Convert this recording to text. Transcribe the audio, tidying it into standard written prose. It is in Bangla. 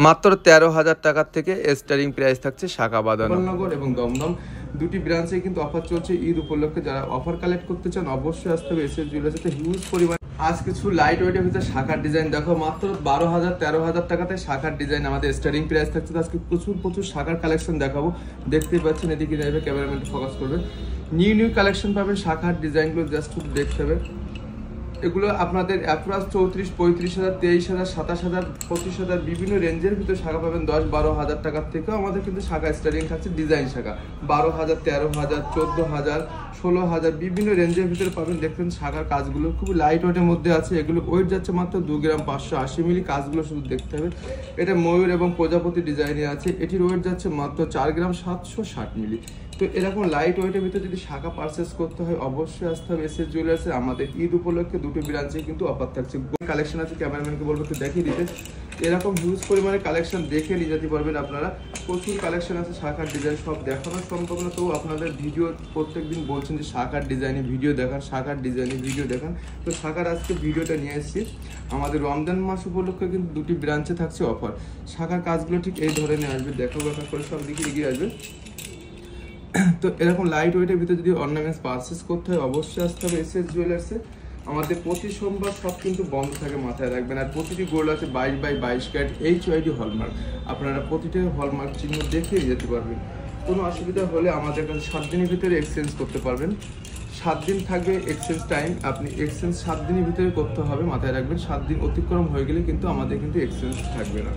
মাত্র 13,000 টাকার থেকে স্টার্টিং প্রাইস থাকছে শাখা বাঁধানো। নগর এবং দমদম দুটি ব্রাঞ্চে কিন্তু অফার চলছে ঈদ উপলক্ষে। যারা অফার কালেক্ট করতে চান অবশ্যই আসতে হবে এসএস জুয়েলার্সে। হিউজ পরিমাণ আজ কিছু লাইট ওয়েটের ভিতরে শাখার ডিজাইন দেখো, মাত্র 12,000 13,000 টাকাতে শাখার ডিজাইন আমাদের স্টার্টিং প্রাইস থাকছে। আজকে প্রচুর শাখার কালেকশন দেখাবো, দেখতেই পাচ্ছেন। এদিকে যাবে ক্যামেরাম্যান ফোকাস করবে, নিউ কালেকশন পাবেন। শাখার ডিজাইনগুলো জাস্ট দেখতে হবে। এগুলো আপনাদের অ্যাপ্রক্স 34, 35,000, 23,000, 27,000, 25,000 বিভিন্ন রেঞ্জের ভিতরে শাখা পাবেন। 10-12,000 টাকার থেকেও আমাদের কিন্তু শাখা স্টার্টিং থাকছে ডিজাইন শাখা 12,000, 13,000, 14,000, 16,000 বিভিন্ন রেঞ্জের ভিতরে পাবেন। দেখবেন শাখার কাজগুলো খুব লাইট ওয়েটের মধ্যে আছে। এগুলো ওয়েট যাচ্ছে মাত্র 2 গ্রাম 580 মিলি। কাজগুলো শুধু দেখতে হবে। এটা ময়ূর এবং প্রজাপতি ডিজাইনে আছে। এটির ওয়েট যাচ্ছে মাত্র 4 গ্রাম 760 মিলি। তো এরকম লাইট ওয়েটের ভিতরে যদি শাখা পারচেস করতে হয় অবশ্যই আসতে হবে এসএস জুয়েলার্সে। আমাদের ঈদ উপলক্ষে দুটো ব্রাঞ্চে কিন্তু অফার থাকছে। কালেকশন আছে, ক্যামেরাম্যানকে বলবো একটু দেখিয়ে দিতে। এরকম হিউজ পরিমাণে কালেকশন দেখে নিয়ে যেতে পারবেন আপনারা। প্রচুর কালেকশন আছে, শাখার ডিজাইন সব দেখানো সম্ভব না। তো আপনাদের ভিডিও প্রত্যেকদিন বলছেন যে শাখার ডিজাইনে ভিডিও দেখান, শাখার ডিজাইনে ভিডিও দেখান। তো শাখার আজকে ভিডিওটা নিয়ে এসেছি। আমাদের রমজান মাস উপলক্ষে কিন্তু দুটি ব্রাঞ্চে থাকছে অফার। শাখার কাজগুলো ঠিক এই ধরনের আসবে, দেখাবো ব্যাপার করে সব দিকে এগিয়ে আসবে। তো এরকম লাইট ওয়েটের ভিতরে যদি অর্নামেন্টস পারচেস করতে হয় অবশ্যই আসতে হবে এসএস জুয়েলার্সে। আমাদের প্রতি সোমবার সব কিন্তু বন্ধ থাকে, মাথায় রাখবেন। আর প্রতিটি গোল্ড আছে 22/22 ক্যারেট HYD হলমার্ক। আপনারা প্রতিটা হলমার্ক চিহ্ন দেখে যেতে পারবেন। কোনো অসুবিধা হলে আমাদের কাছে 7 দিনের ভিতরে এক্সচেঞ্জ করতে পারবেন। 7 দিন থাকবে এক্সচেঞ্জ টাইম। আপনি এক্সচেঞ্জ 7 দিনের ভিতরে করতে হবে, মাথায় রাখবেন। 7 দিন অতিক্রম হয়ে গেলে কিন্তু আমাদের কিন্তু এক্সচেঞ্জ থাকবে না।